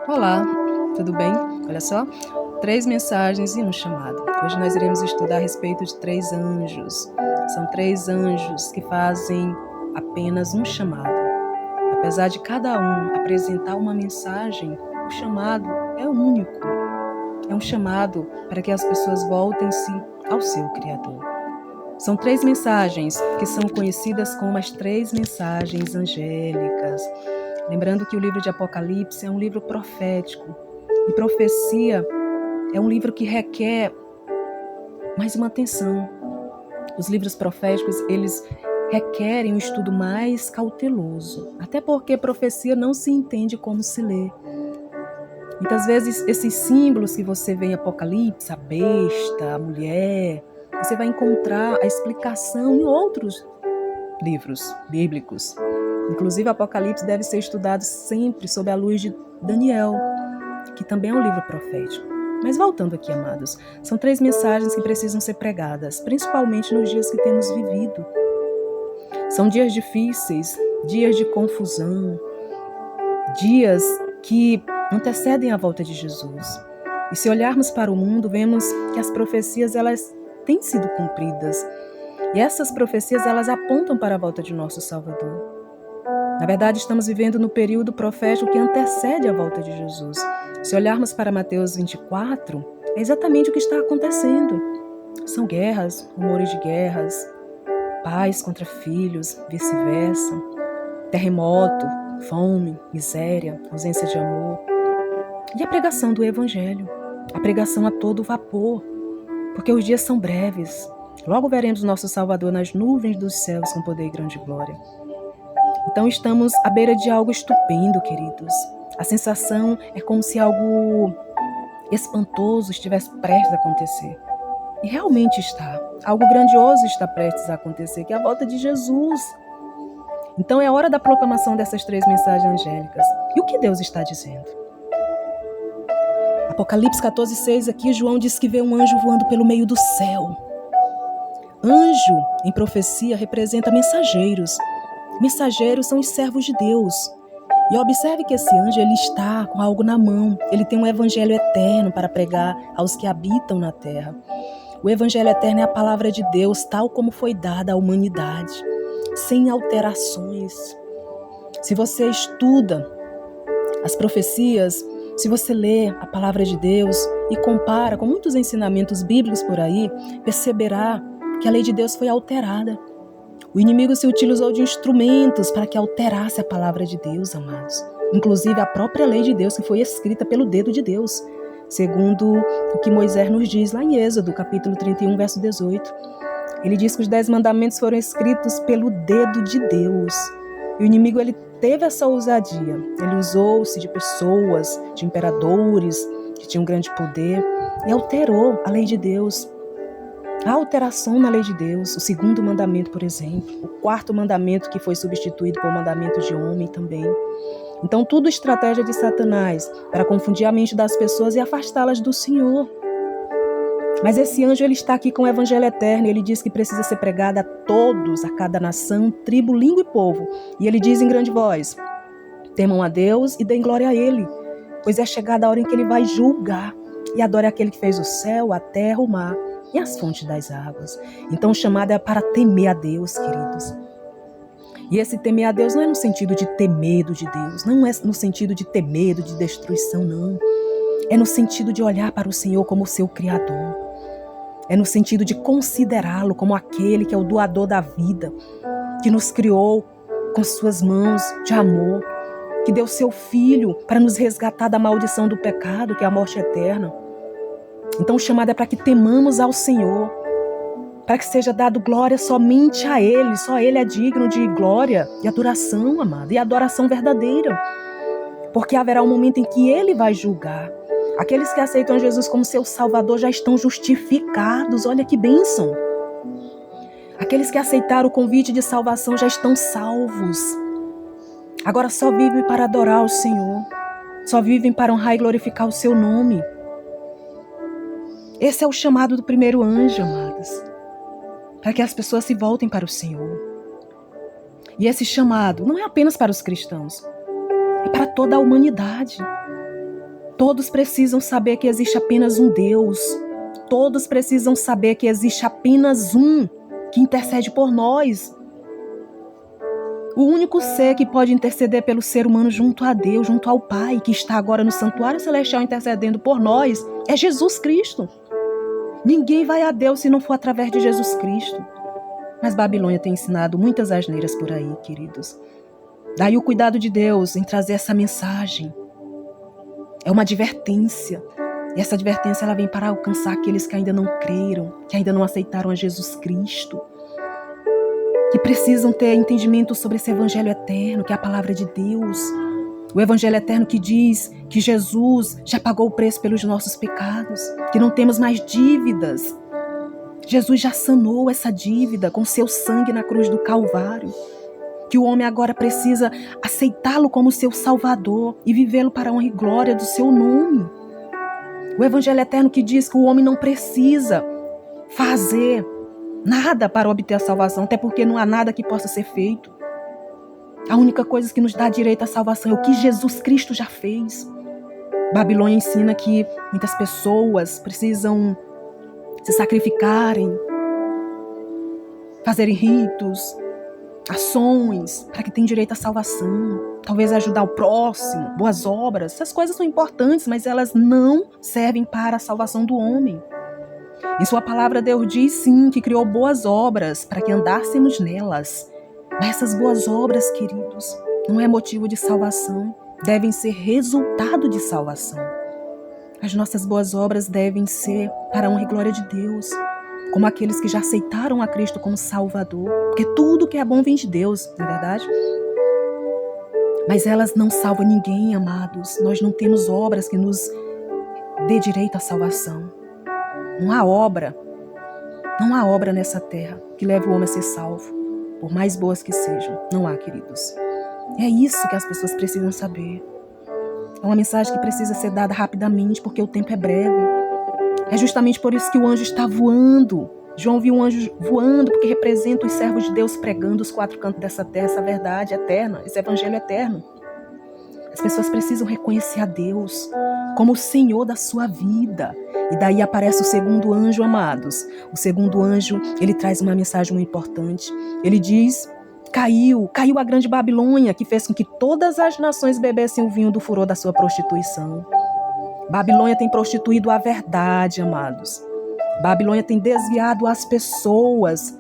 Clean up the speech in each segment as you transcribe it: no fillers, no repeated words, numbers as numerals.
Olá, tudo bem? Olha só, 3 mensagens e um chamado. Hoje nós iremos estudar a respeito de 3 anjos. São 3 anjos que fazem apenas um chamado. Apesar de cada um apresentar uma mensagem, o chamado é único. É um chamado para que as pessoas voltem-se ao seu Criador. São 3 mensagens que são conhecidas como as 3 mensagens angélicas. Lembrando que o livro de Apocalipse é um livro profético. E profecia é um livro que requer mais uma atenção. Os livros proféticos, eles requerem um estudo mais cauteloso. Até porque profecia não se entende como se lê. Muitas vezes, esses símbolos que você vê em Apocalipse, a besta, a mulher, você vai encontrar a explicação em outros livros bíblicos. Inclusive, Apocalipse deve ser estudado sempre sob a luz de Daniel, que também é um livro profético. Mas voltando aqui, amados, são 3 mensagens que precisam ser pregadas, principalmente nos dias que temos vivido. São dias difíceis, dias de confusão, dias que antecedem a volta de Jesus. E se olharmos para o mundo, vemos que as profecias, elas têm sido cumpridas. E essas profecias, elas apontam para a volta de nosso Salvador. Na verdade, estamos vivendo no período profético que antecede a volta de Jesus. Se olharmos para Mateus 24, é exatamente o que está acontecendo. São guerras, rumores de guerras, pais contra filhos, vice-versa, terremoto, fome, miséria, ausência de amor. E a pregação do Evangelho, a pregação a todo vapor, porque os dias são breves. Logo veremos nosso Salvador nas nuvens dos céus com poder e grande glória. Então estamos à beira de algo estupendo, queridos. A sensação é como se algo espantoso estivesse prestes a acontecer. E realmente está. Algo grandioso está prestes a acontecer, que é a volta de Jesus. Então é a hora da proclamação dessas 3 mensagens angélicas. E o que Deus está dizendo? Apocalipse 14:6, aqui João diz que vê um anjo voando pelo meio do céu. Anjo, em profecia, representa mensageiros. Mensageiros são os servos de Deus. E observe que esse anjo, ele está com algo na mão. Ele tem um evangelho eterno para pregar aos que habitam na terra. O evangelho eterno é a palavra de Deus, tal como foi dada à humanidade, sem alterações. Se você estuda as profecias, se você lê a palavra de Deus e compara com muitos ensinamentos bíblicos por aí, perceberá que a lei de Deus foi alterada. O inimigo se utilizou de instrumentos para que alterasse a palavra de Deus, amados. Inclusive a própria lei de Deus, que foi escrita pelo dedo de Deus, segundo o que Moisés nos diz lá em Êxodo, capítulo 31, verso 18. Ele diz que os 10 mandamentos foram escritos pelo dedo de Deus. E o inimigo, ele teve essa ousadia. Ele usou-se de pessoas, de imperadores, que tinham grande poder, e alterou a lei de Deus. Há alteração na lei de Deus, o 2º mandamento, por exemplo, o 4º mandamento que foi substituído por mandamento de homem também. Então, tudo estratégia de Satanás para confundir a mente das pessoas e afastá-las do Senhor. Mas esse anjo, ele está aqui com o evangelho eterno, ele diz que precisa ser pregado a todos, a cada nação, tribo, língua e povo. E ele diz em grande voz: temam a Deus e deem glória a Ele, pois é chegada a hora em que Ele vai julgar. E adore aquele que fez o céu, a terra, o mar e as fontes das águas. Então o chamado é para temer a Deus, queridos. E esse temer a Deus não é no sentido de ter medo de Deus, não é no sentido de ter medo de destruição, não. É no sentido de olhar para o Senhor como o seu Criador. É no sentido de considerá-lo como aquele que é o doador da vida, que nos criou com suas mãos de amor, que deu seu Filho para nos resgatar da maldição do pecado, que é a morte eterna. Então o chamado é para que temamos ao Senhor, para que seja dado glória somente a Ele. Só Ele é digno de glória e adoração, amado, e adoração verdadeira. Porque haverá um momento em que Ele vai julgar. Aqueles que aceitam Jesus como seu Salvador já estão justificados. Olha que bênção. Aqueles que aceitaram o convite de salvação já estão salvos. Agora só vivem para adorar o Senhor. Só vivem para honrar e glorificar o seu nome. Esse é o chamado do primeiro anjo, amados. Para que as pessoas se voltem para o Senhor. E esse chamado não é apenas para os cristãos. É para toda a humanidade. Todos precisam saber que existe apenas um Deus. Todos precisam saber que existe apenas um que intercede por nós. O único ser que pode interceder pelo ser humano junto a Deus, junto ao Pai, que está agora no santuário celestial intercedendo por nós, é Jesus Cristo. Ninguém vai a Deus se não for através de Jesus Cristo. Mas Babilônia tem ensinado muitas asneiras por aí, queridos. Daí o cuidado de Deus em trazer essa mensagem. É uma advertência. E essa advertência ela vem para alcançar aqueles que ainda não creram, que ainda não aceitaram a Jesus Cristo, que precisam ter entendimento sobre esse evangelho eterno, que é a palavra de Deus. O evangelho eterno que diz que Jesus já pagou o preço pelos nossos pecados, que não temos mais dívidas. Jesus já sanou essa dívida com seu sangue na cruz do Calvário, que o homem agora precisa aceitá-lo como seu Salvador e vivê-lo para a honra e glória do seu nome. O evangelho eterno que diz que o homem não precisa fazer nada para obter a salvação, até porque não há nada que possa ser feito. A única coisa que nos dá direito à salvação é o que Jesus Cristo já fez. Babilônia ensina que muitas pessoas precisam se sacrificarem, fazerem ritos, ações, para que tenham direito à salvação. Talvez ajudar o próximo, boas obras. Essas coisas são importantes, mas elas não servem para a salvação do homem. Em sua palavra, Deus diz sim que criou boas obras para que andássemos nelas. Mas essas boas obras, queridos, não é motivo de salvação, devem ser resultado de salvação. As nossas boas obras devem ser para a honra e glória de Deus, como aqueles que já aceitaram a Cristo como Salvador, porque tudo que é bom vem de Deus, não é verdade? Mas elas não salvam ninguém, amados. Nós não temos obras que nos dê direito à salvação. Não há obra nessa terra que leve o homem a ser salvo, por mais boas que sejam. Não há, queridos. É isso que as pessoas precisam saber. É uma mensagem que precisa ser dada rapidamente, porque o tempo é breve. É justamente por isso que o anjo está voando. João viu um anjo voando, porque representa os servos de Deus pregando os quatro cantos dessa terra, essa verdade eterna, esse evangelho eterno. As pessoas precisam reconhecer a Deus como o Senhor da sua vida. E daí aparece o segundo anjo, amados. O segundo anjo, ele traz uma mensagem muito importante. Ele diz: caiu a grande Babilônia, que fez com que todas as nações bebessem o vinho do furor da sua prostituição. Babilônia tem prostituído a verdade, amados. Babilônia tem desviado as pessoas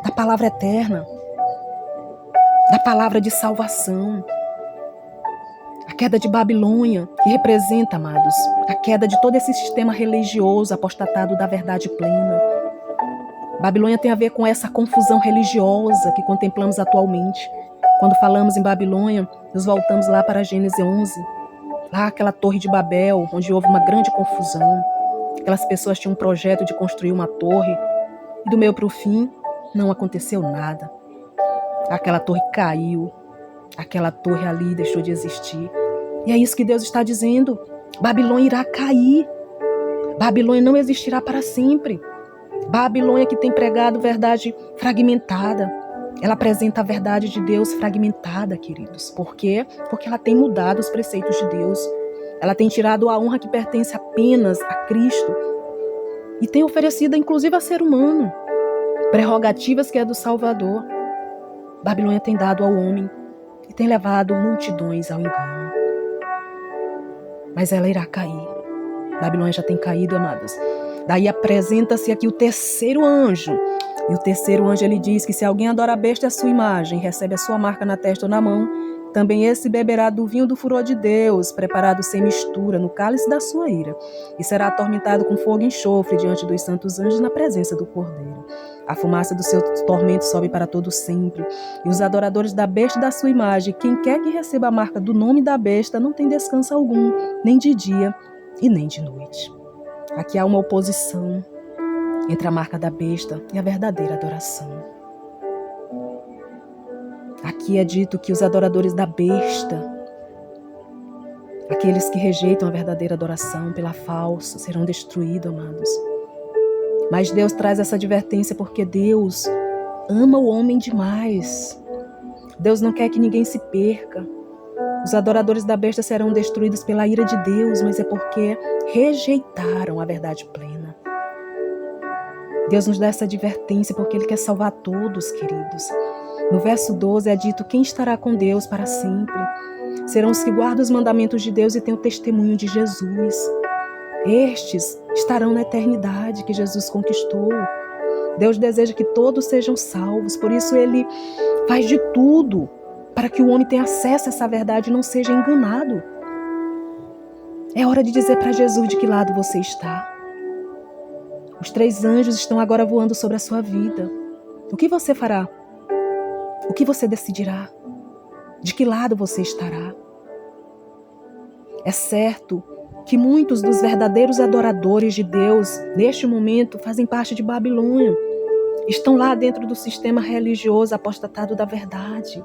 da palavra eterna, da palavra de salvação. A queda de Babilônia, que representa, amados, a queda de todo esse sistema religioso apostatado da verdade plena. Babilônia tem a ver com essa confusão religiosa que contemplamos atualmente. Quando falamos em Babilônia, nos voltamos lá para Gênesis 11, lá aquela torre de Babel, onde houve uma grande confusão. Aquelas pessoas tinham um projeto de construir uma torre e do meio para o fim não aconteceu nada. Aquela torre caiu, aquela torre ali deixou de existir. E é isso que Deus está dizendo. Babilônia irá cair. Babilônia não existirá para sempre. Babilônia que tem pregado verdade fragmentada. Ela apresenta a verdade de Deus fragmentada, queridos. Por quê? Porque ela tem mudado os preceitos de Deus. Ela tem tirado a honra que pertence apenas a Cristo e tem oferecido inclusive a ser humano prerrogativas que é do Salvador. Babilônia tem dado ao homem e tem levado multidões ao engano. Mas ela irá cair. Babilônia já tem caído, amados. Daí apresenta-se aqui o terceiro anjo. E o terceiro anjo, ele diz que se alguém adora a besta e a sua imagem, recebe a sua marca na testa ou na mão, também esse beberá do vinho do furor de Deus, preparado sem mistura, no cálice da sua ira, e será atormentado com fogo e enxofre diante dos santos anjos na presença do Cordeiro. A fumaça do seu tormento sobe para todo sempre, e os adoradores da besta e da sua imagem, quem quer que receba a marca do nome da besta, não tem descanso algum, nem de dia e nem de noite. Aqui há uma oposição entre a marca da besta e a verdadeira adoração. Aqui é dito que os adoradores da besta, aqueles que rejeitam a verdadeira adoração pela falsa, serão destruídos, amados. Mas Deus traz essa advertência porque Deus ama o homem demais. Deus não quer que ninguém se perca. Os adoradores da besta serão destruídos pela ira de Deus, mas é porque rejeitaram a verdade plena. Deus nos dá essa advertência porque Ele quer salvar todos, queridos. No verso 12 é dito: quem estará com Deus para sempre? Serão os que guardam os mandamentos de Deus e têm o testemunho de Jesus. Estes estarão na eternidade que Jesus conquistou. Deus deseja que todos sejam salvos, por isso Ele faz de tudo para que o homem tenha acesso a essa verdade e não seja enganado. É hora de dizer para Jesus de que lado você está. Os 3 anjos estão agora voando sobre a sua vida. O que você fará? O que você decidirá? De que lado você estará? É certo que muitos dos verdadeiros adoradores de Deus, neste momento, fazem parte de Babilônia. Estão lá dentro do sistema religioso apostatado da verdade.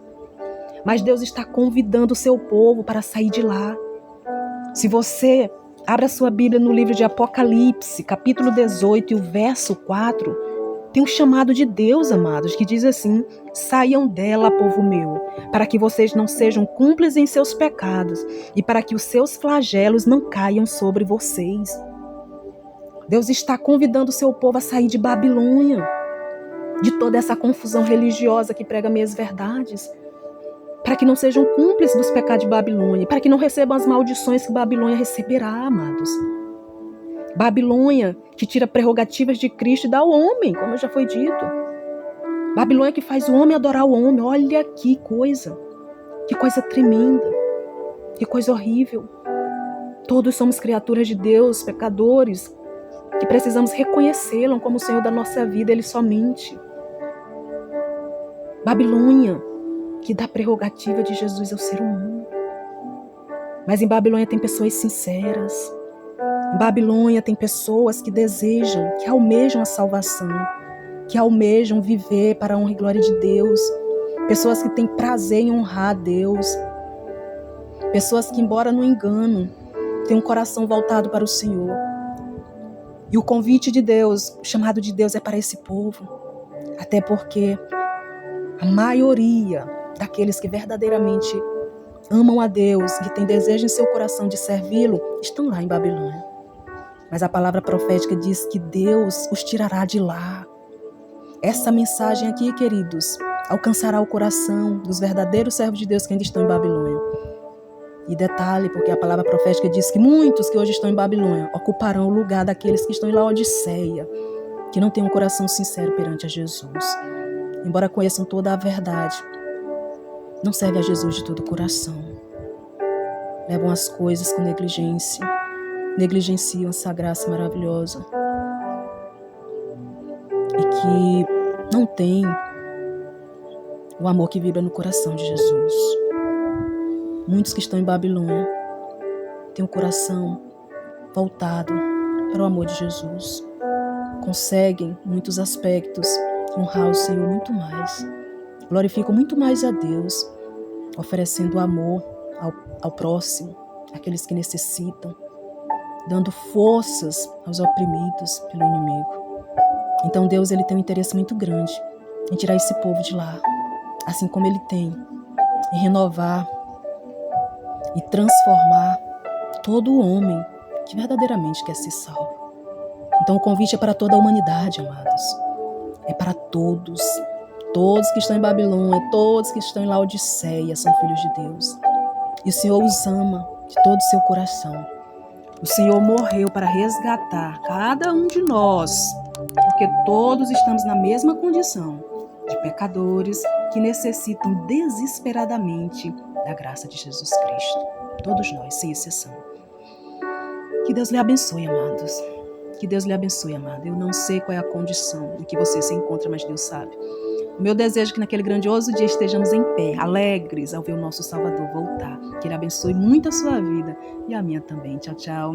Mas Deus está convidando o seu povo para sair de lá. Se você abre a sua Bíblia no livro de Apocalipse, capítulo 18 e o verso 4, tem um chamado de Deus, amados, que diz assim: saiam dela, povo meu, para que vocês não sejam cúmplices em seus pecados e para que os seus flagelos não caiam sobre vocês. Deus está convidando o seu povo a sair de Babilônia, de toda essa confusão religiosa que prega meias verdades, para que não sejam cúmplices dos pecados de Babilônia, para que não recebam as maldições que Babilônia receberá, amados. Babilônia que tira prerrogativas de Cristo e dá ao homem, como já foi dito. Babilônia que faz o homem adorar o homem. Olha que coisa tremenda, que coisa horrível. Todos somos criaturas de Deus, pecadores, que precisamos reconhecê-lo como o Senhor da nossa vida, Ele somente. Babilônia que dá prerrogativa de Jesus ao ser humano. Mas em Babilônia tem pessoas sinceras. Em Babilônia tem pessoas que desejam, que almejam a salvação, que almejam viver para a honra e glória de Deus. Pessoas que têm prazer em honrar a Deus. Pessoas que, embora no engano, têm um coração voltado para o Senhor. E o convite de Deus, o chamado de Deus é para esse povo. Até porque a maioria daqueles que verdadeiramente amam a Deus, que têm desejo em seu coração de servi-lo, estão lá em Babilônia. Mas a palavra profética diz que Deus os tirará de lá. Essa mensagem aqui, queridos, alcançará o coração dos verdadeiros servos de Deus que ainda estão em Babilônia. E detalhe, porque a palavra profética diz que muitos que hoje estão em Babilônia ocuparão o lugar daqueles que estão em Laodiceia, que não têm um coração sincero perante a Jesus. Embora conheçam toda a verdade, não servem a Jesus de todo o coração. Levam as coisas com negligência, negligenciam essa graça maravilhosa. E que não têm o amor que vibra no coração de Jesus. Muitos que estão em Babilônia têm o coração voltado para o amor de Jesus. Conseguem, em muitos aspectos, honrar o Senhor muito mais. Glorificam muito mais a Deus, oferecendo amor ao próximo, àqueles que necessitam, dando forças aos oprimidos pelo inimigo. Então Deus, Ele tem um interesse muito grande em tirar esse povo de lá, assim como Ele tem em renovar e transformar todo o homem que verdadeiramente quer ser salvo. Então o convite é para toda a humanidade, amados. É para todos. Todos que estão em Babilônia, todos que estão em Laodiceia são filhos de Deus. E o Senhor os ama de todo o seu coração. O Senhor morreu para resgatar cada um de nós, porque todos estamos na mesma condição de pecadores que necessitam desesperadamente da graça de Jesus Cristo. Todos nós, sem exceção. Que Deus lhe abençoe, amados. Que Deus lhe abençoe, amado. Eu não sei qual é a condição em que você se encontra, mas Deus sabe. O meu desejo é que naquele grandioso dia estejamos em pé, alegres ao ver o nosso Salvador voltar. Que Ele abençoe muito a sua vida e a minha também. Tchau, tchau.